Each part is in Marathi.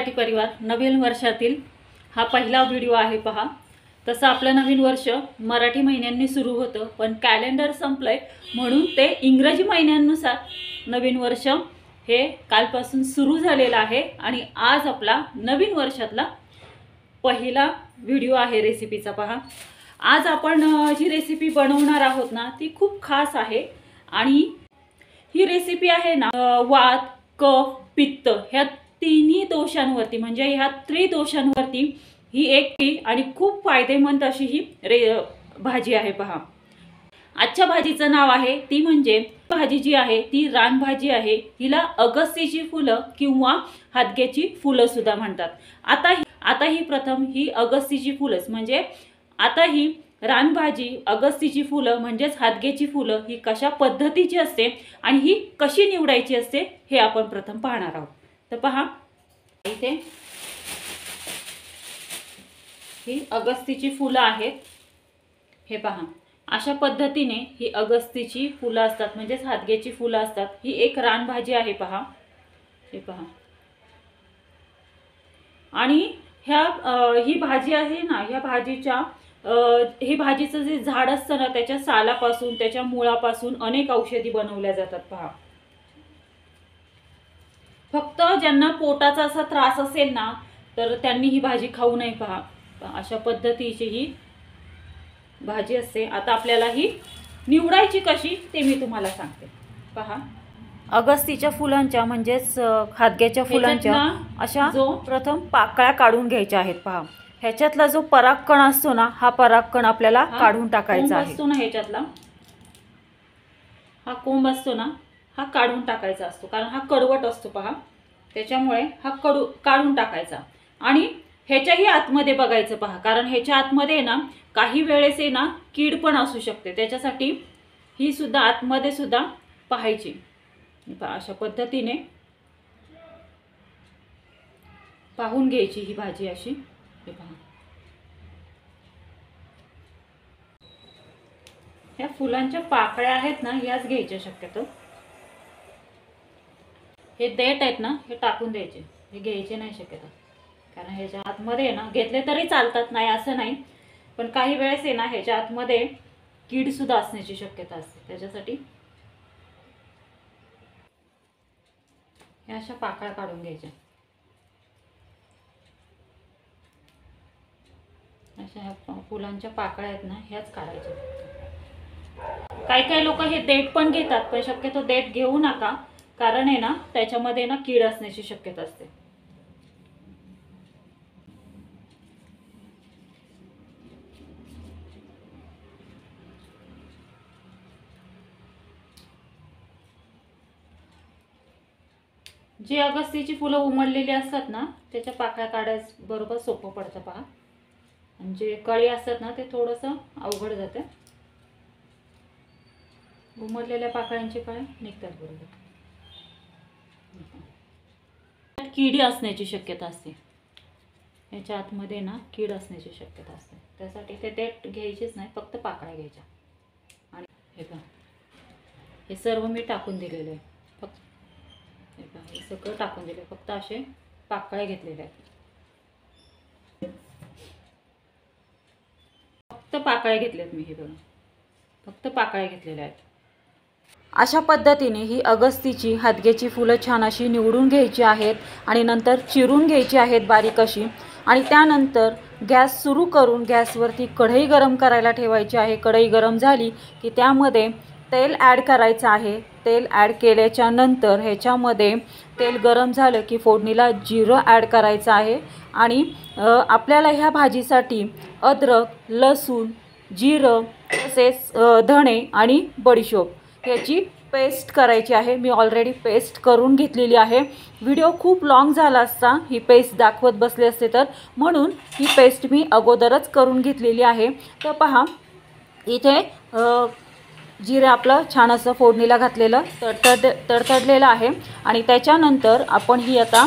मराठी परिवार नवीन वर्षातील हा पहिला व्हिडिओ आहे पहा। तसं आपलं नवीन वर्ष मराठी महिन्यांनी सुरू होतं, पण कॅलेंडर संपलंय म्हणून ते इंग्रजी महिन्यांनुसार नवीन वर्ष हे कालपासून सुरू झालेलं आहे। आणि आज आपला नवीन वर्षातला पहिला व्हिडिओ आहे रेसिपीचा पहा। आज आपण जी रेसिपी बनवणार आहोत ना ती खूप खास आहे आणि ही रेसिपी आहे ना वात, कफ, पित्त ह्या तिन्ही दोषांवरती म्हणजे ह्या त्रिदोषांवरती ही एक आणि खूप फायदेमंद अशी ही भाजी आहे पहा। आजच्या भाजीचं नाव आहे ती म्हणजे भाजी जी आहे ती रानभाजी आहे। हिला अगस्तीची फुलं किंवा हादग्याची फुलं सुद्धा म्हणतात। आता ही प्रथम ही अगस्तीची फुलंच म्हणजे आता ही रानभाजी अगस्तीची फुलं म्हणजेच हादग्याची फुलं ही कशा पद्धतीची असते आणि ही कशी निवडायची असते हे आपण प्रथम पाहणार आहोत। तर पहा इथे ही अगस्तीची फुलं आहेत। हे पहा अशा पद्धतीने ही अगस्तीची फुलं असतात म्हणजेच हादग्याची फुलं असतात। ही एक रानभाजी आहे पहा। हे पहा आणि ही भाजी आहे ना ह्या भाजीच्या ही भाजीचं जे झाड असतं ना त्याच्या सालापासून त्याच्या मुळापासून अनेक औषधी बनवल्या जातात पहा। फक्त ज्यांना पोटाचा असा त्रास असेल ना तर त्यांनी ही भाजी खाऊ नये पहा। अशा पद्धतीची ही भाजी असते। आता आपल्याला ही निवडायची कशी ते मी तुम्हाला सांगते पहा। अगस्तीच्या फुलांच्या म्हणजेच हादग्याच्या फुलांच्या अशा प्रथम पाकळ्या काढून घ्यायच्या आहेत पहा। ह्याच्यातला जो परागकण असतो ना हा परागकण आपल्याला काढून टाकायचा आहे। असतो ना ह्याच्यातला हा कोंब असतो ना हा काढून टाकायचा असतो कारण हा कडवट असतो पहा, त्याच्यामुळे हा काढून टाकायचा। आणि ह्याच्याही आतमध्ये बघायचं पहा कारण ह्याच्या आतमध्ये ना काही वेळेस आहे ना कीड पण असू शकते, त्याच्यासाठी ही सुद्धा आतमध्ये सुद्धा पाहायची। अशा पद्धतीने पाहून घ्यायची ही भाजी अशी। हे पहा ह्या फुलांच्या पाकळ्या आहेत ना ह्याच घ्यायच्या शक्यतो। हे देठ आहेत ना हे टाकून द्यायचे, हे घ्यायचे नाही शक्यतो कारण ह्याच्या आतमध्ये ना घेतले तरी चालतात नाही असं नाही, पण काही वेळेस आहे ना ह्याच्या आतमध्ये कीड सुद्धा असण्याची शक्यता असते, त्याच्यासाठी ह्या अशा पाकळ्या काढून घ्यायच्या। अशा ह्या फुलांच्या पाकळ्या आहेत ना ह्याच काढायच्या। काही लोक हे देठ पण घेतात, पण शक्यतो देठ घेऊ नका कारण आहे ना त्याच्यामध्ये ना कीड असण्याची शक्यता असते। जी अगस्तीची फुलं उमललेली असतात ना त्याच्या पाकळ्या काढायच बरोबर सोपं पडतं पहा। आणि जे कळी असतात ना ते थोडंसं अवघड जाते। उमललेल्या पाकळ्यांची कळ्या निघतात बरोबर। कीड असण्याची शक्यता असते, याच्या आतमध्ये ना कीड असण्याची शक्यता असते, त्यासाठी ते देठ घ्यायचेच नाही, फक्त पाकळ्या घ्यायच्या। आणि हे पहा हे सर्व मी टाकून दिलेले आहे, फक्त हे पहा हे सगळं टाकून दिले, फक्त असे पाकळ्या घेतलेल्या आहेत, फक्त पाकळ्या घेतल्यात मी। हे बघा फक्त पाकळ्या घेतलेल्या आहेत। अशा पद्धतीने ही अगस्तीची हादग्याची फुलं छान अशी निवडून घ्यायची आहेत आणि नंतर चिरून घ्यायची आहेत बारीक अशी। आणि त्यानंतर गॅस सुरू करून गॅसवरती कढई गरम करायला ठेवायची आहे। कढई गरम झाली की त्यामध्ये तेल ॲड करायचं आहे। तेल ॲड केल्याच्या नंतर ह्याच्यामध्ये तेल गरम झालं की फोडणीला जिरं ॲड करायचं आहे। आणि आपल्याला ह्या भाजीसाठी अद्रक, लसूण, जिरं तसेच धणे आणि बडीशोप ह्याची पेस्ट करायची आहे। मी ऑलरेडी पेस्ट करून घेतलेली आहे। व्हिडिओ खूप लॉंग झाला असता ही पेस्ट दाखवत बसले असते तर, म्हणून ही पेस्ट मी अगोदरच करून घेतलेली आहे। तर पहा इथे जिरे आपलं छान असं फोडणीला घातलेलं तडतडलेलं आहे। आणि त्याच्यानंतर आपण ही आता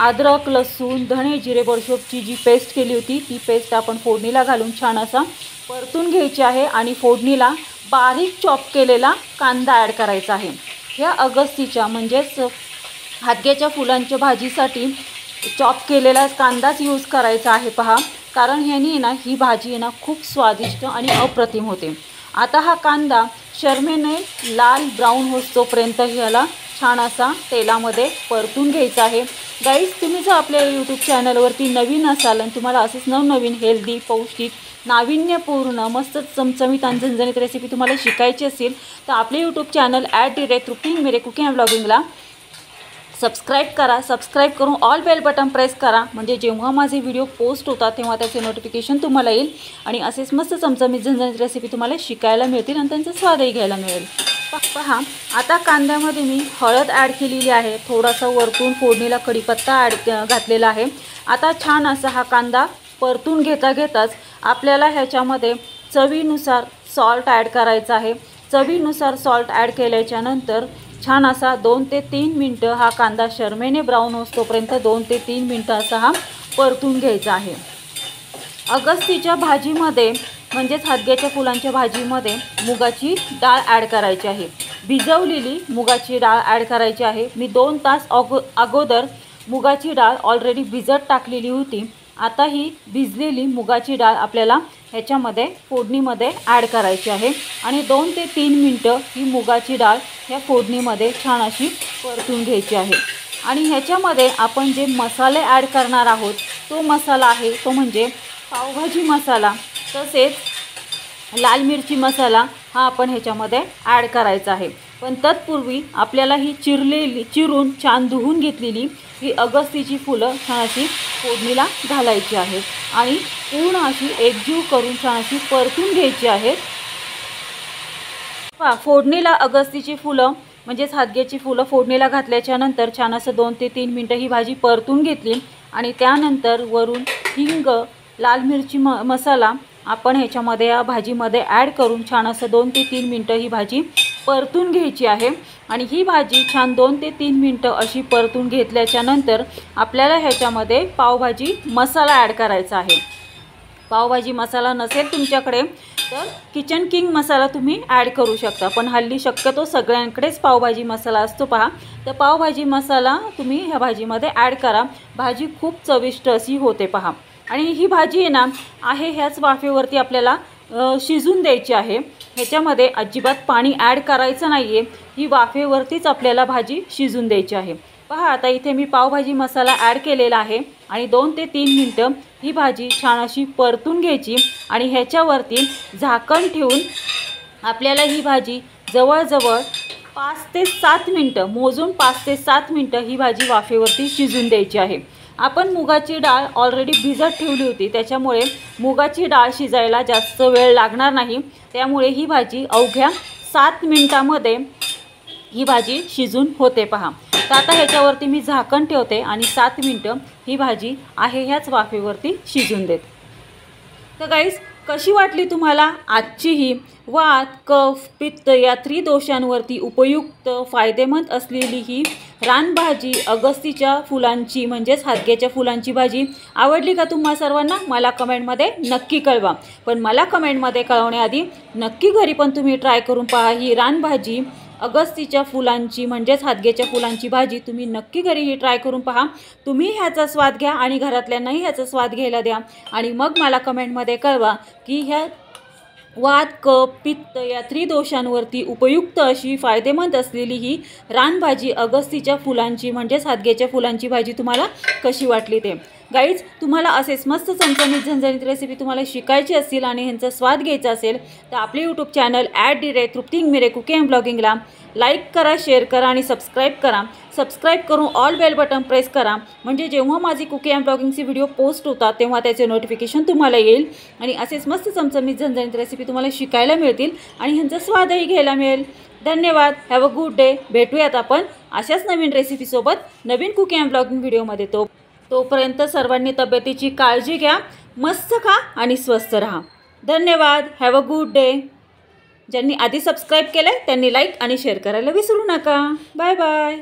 अद्रक, लसूण, धणे, जिरे, बडीशोपची जी पेस्ट केली होती ती पेस्ट आपण फोडणीला घालून छान असा परतून घ्यायची आहे। आणि फोडणीला बारीक चॉप केलेला कांदा ॲड करायचा आहे। ह्या अगस्तीच्या म्हणजेच हादग्याच्या फुलांच्या भाजीसाठी चॉप केलेला कांदाच यूज करायचा आहे पहा, कारण ह्यानी ना ही भाजी ना खूप स्वादिष्ट आणि अप्रतिम होते। आता हा कांदा शर्मेने लाल ब्राऊन होईपर्यंत ह्याला छान असा तेलामध्ये परतून घ्यायचा आहे। गाईज, तुम्ही जर आपल्या यूट्यूब चॅनलवरती नवीन असाल आणि तुम्हाला असेच नवनवीन हेल्दी, पौष्टिक, नाविन्यपूर्ण, मस्त चमचमीत आणि झणझणीत रेसिपी तुम्हाला शिकायची असेल तर आपले यूट्यूब चॅनल @तृप्ती मेरे कुकिंग अँड ब्लॉगिंगला सबस्क्राईब करा। सबस्क्राईब करून ऑल बेल बटन प्रेस करा, म्हणजे जेव्हा माझे व्हिडिओ पोस्ट होतात तेव्हा त्याचे नोटिफिकेशन तुम्हाला येईल आणि असेच मस्त चमचमीत झणझणीत रेसिपी तुम्हाला शिकायला मिळतील आणि त्यांचा स्वादही घ्यायला मिळेल। पहा, आता कांद्यामध्ये मी हळद ॲड केलेली आहे, थोडासा वरतून फोडणीला कढीपत्ता घातलेला आहे। आता छान असा हा कांदा परतून घेताच आपल्याला ह्याच्यामध्ये चवीनुसार सॉल्ट ॲड करायचा आहे। चवीनुसार सॉल्ट ॲड केल्याच्या नंतर छान असा 2 ते 3 मिनटं हा कांदा शर्मेने ब्राऊन होईपर्यंत 2 ते 3 मिनटं असा हा परतून घ्यायचा आहे। अगस्तीच्या भाजीमध्ये म्हणजेच हादग्याच्या फुलांच्या भाजीमध्ये मुगाची डाळ ॲड करायची आहे। भिजवलेली मुगाची डाळ ॲड करायची आहे। मी 2 तास अगोदर मुगाची डाळ ऑलरेडी भिजत टाकलेली होती। आता ही भिजलेली मुगाची डाळ आपल्याला ह्याच्यामध्ये फोडणीमध्ये ॲड करायची आहे आणि 2 ते 3 मिनटं ही मुगाची डाळ ह्या फोडणीमध्ये छान अशी परतून घ्यायची आहे। आणि ह्याच्यामध्ये आपण जे मसाले ॲड करणार आहोत तो मसाला आहे तो म्हणजे पावभाजी मसाला, तसेच लाल मिरची मसाला हा आपण ह्याच्यामध्ये ॲड करायचा आहे। पण तत्पूर्वी आपल्याला ही चिरून छान धुवून घेतलेली ही अगस्तीची फुलं छान अशी फोडणीला घालायची आहेत आणि पूर्ण अशी एकजीव करून छान अशी परतून घ्यायची आहेत। फोडणीला अगस्तीची फुलं म्हणजेच हादग्याची फुलं फोडणीला घातल्याच्या नंतर छान असं 2 ते 3 मिनटं ही भाजी परतून घेतली आणि त्यानंतर वरून हिंग, लाल मिरची मसाला आपण ह्याच्यामध्ये या भाजीमध्ये ॲड करून छान असं 2 ते 3 मिनटं ही भाजी परतून घ्यायची आहे। आणि ही भाजी छान 2 ते 3 मिनटं अशी परतून घेतल्याच्या नंतर आपल्याला ह्याच्यामध्ये पावभाजी मसाला ॲड करायचा आहे। पावभाजी मसाला नसेल तुमच्याकडे तर किचन किंग मसाला तुम्ही ॲड करू शकता, पण हल्ली शक्यतो सगळ्यांकडेच पावभाजी मसाला असतो पहा, तर पावभाजी मसाला तुम्ही ह्या भाजीमध्ये ॲड करा। भाजी खूप चविष्ट अशी होते पहा। आणि ही भाजी आहे ना ह्याच वाफेवरती आपल्याला शिजून द्यायची आहे। ह्याच्यामध्ये अजिबात पाणी ॲड करायचं नाही आहे, ही वाफेवरतीच आपल्याला भाजी शिजून द्यायची आहे। पहा, आता इथे मी पावभाजी मसाला ॲड केलेला आहे आणि 2 ते 3 मिनटं ही भाजी छान अशी परतून घ्यायची आणि ह्याच्यावरती झाकण ठेवून आपल्याला ही भाजी जवळजवळ 5 ते 7 मिनटं मोजून 5 ते 7 मिनटं ही भाजी वाफेवरती शिजून द्यायची आहे। आपण मुगाची डाळ ऑलरेडी भिजत ठेवली होती, त्याच्यामुळे मुगाची डाळ शिजायला जास्त वेळ लागणार नाही, त्यामुळे ही भाजी अवघ्या 7 मिनटामध्ये ही भाजी शिजून होते पहा। तर आता ह्याच्यावरती मी झाकण ठेवते आणि 7 मिनटं ही भाजी ह्याच वाफेवरती शिजून देते। तर गाईस, कशी वाटली तुम्हाला आजची ही वात, कफ, पित्त या त्रिदोषांवरती उपयुक्त, फायदेमंद असलेली ही रानभाजी अगस्तीच्या फुलांची म्हणजेच हादग्याच्या फुलांची भाजी आवडली का तुम्हा सर्वांना? मला कमेंटमध्ये नक्की कळवा। पण मला कमेंटमध्ये कळवण्याआधी नक्की घरी पण तुम्ही ट्राय करून पहा ही रानभाजी अगस्तीच्या फुलांची म्हणजेच हादग्याच्या फुलांची भाजी तुम्ही नक्की घरीही ट्राय करून पहा। तुम्ही ह्याचा स्वाद घ्या आणि घरातल्यांनाही ह्याचा स्वाद घ्यायला द्या आणि मग मला कमेंटमध्ये कळवा की ह्या वात, कफ, पित्त या त्रिदोषांवरती उपयुक्त अशी फायदेमंद असलेली ही रानभाजी अगस्तीच्या फुलांची म्हणजेच हादग्याच्या फुलांची भाजी तुम्हाला कशी वाटली ते। गाईज, तुम्हाला असेच मस्त चमचमीत झणझणीत रेसिपी तुम्हाला शिकायची असतील आणि ह्यांचा स्वाद घ्यायचा असेल तर आपले यूट्यूब चॅनल तृप्ती मेरे कुकिंग अँड ब्लॉगिंगला लाईक करा, शेअर करा आणि सबस्क्राईब करा। सबस्क्राईब करून ऑल बेल बटन प्रेस करा, म्हणजे जेव्हा माझी कुकिंग अँड ब्लॉगिंगचे व्हिडिओ पोस्ट होतात तेव्हा त्याचे नोटिफिकेशन तुम्हाला येईल आणि असेच मस्त चमचमीत झणझणीत रेसिपी तुम्हाला शिकायला मिळतील आणि ह्यांचा स्वादही घ्यायला मिळेल। धन्यवाद। Have a good day. भेटूयात आपण अशाच नवीन रेसिपीसोबत नवीन कुकिंग अँड ब्लॉगिंग व्हिडिओमध्ये। तोपर्यंत सर्वांनी तब्येतीची काळजी घ्या, मस्त खा आणि स्वस्थ राहा। धन्यवाद। Have a good day. ज्यांनी आधी सबस्क्राईब केलं त्यांनी लाईक आणि शेअर करायला विसरू नका। Bye bye.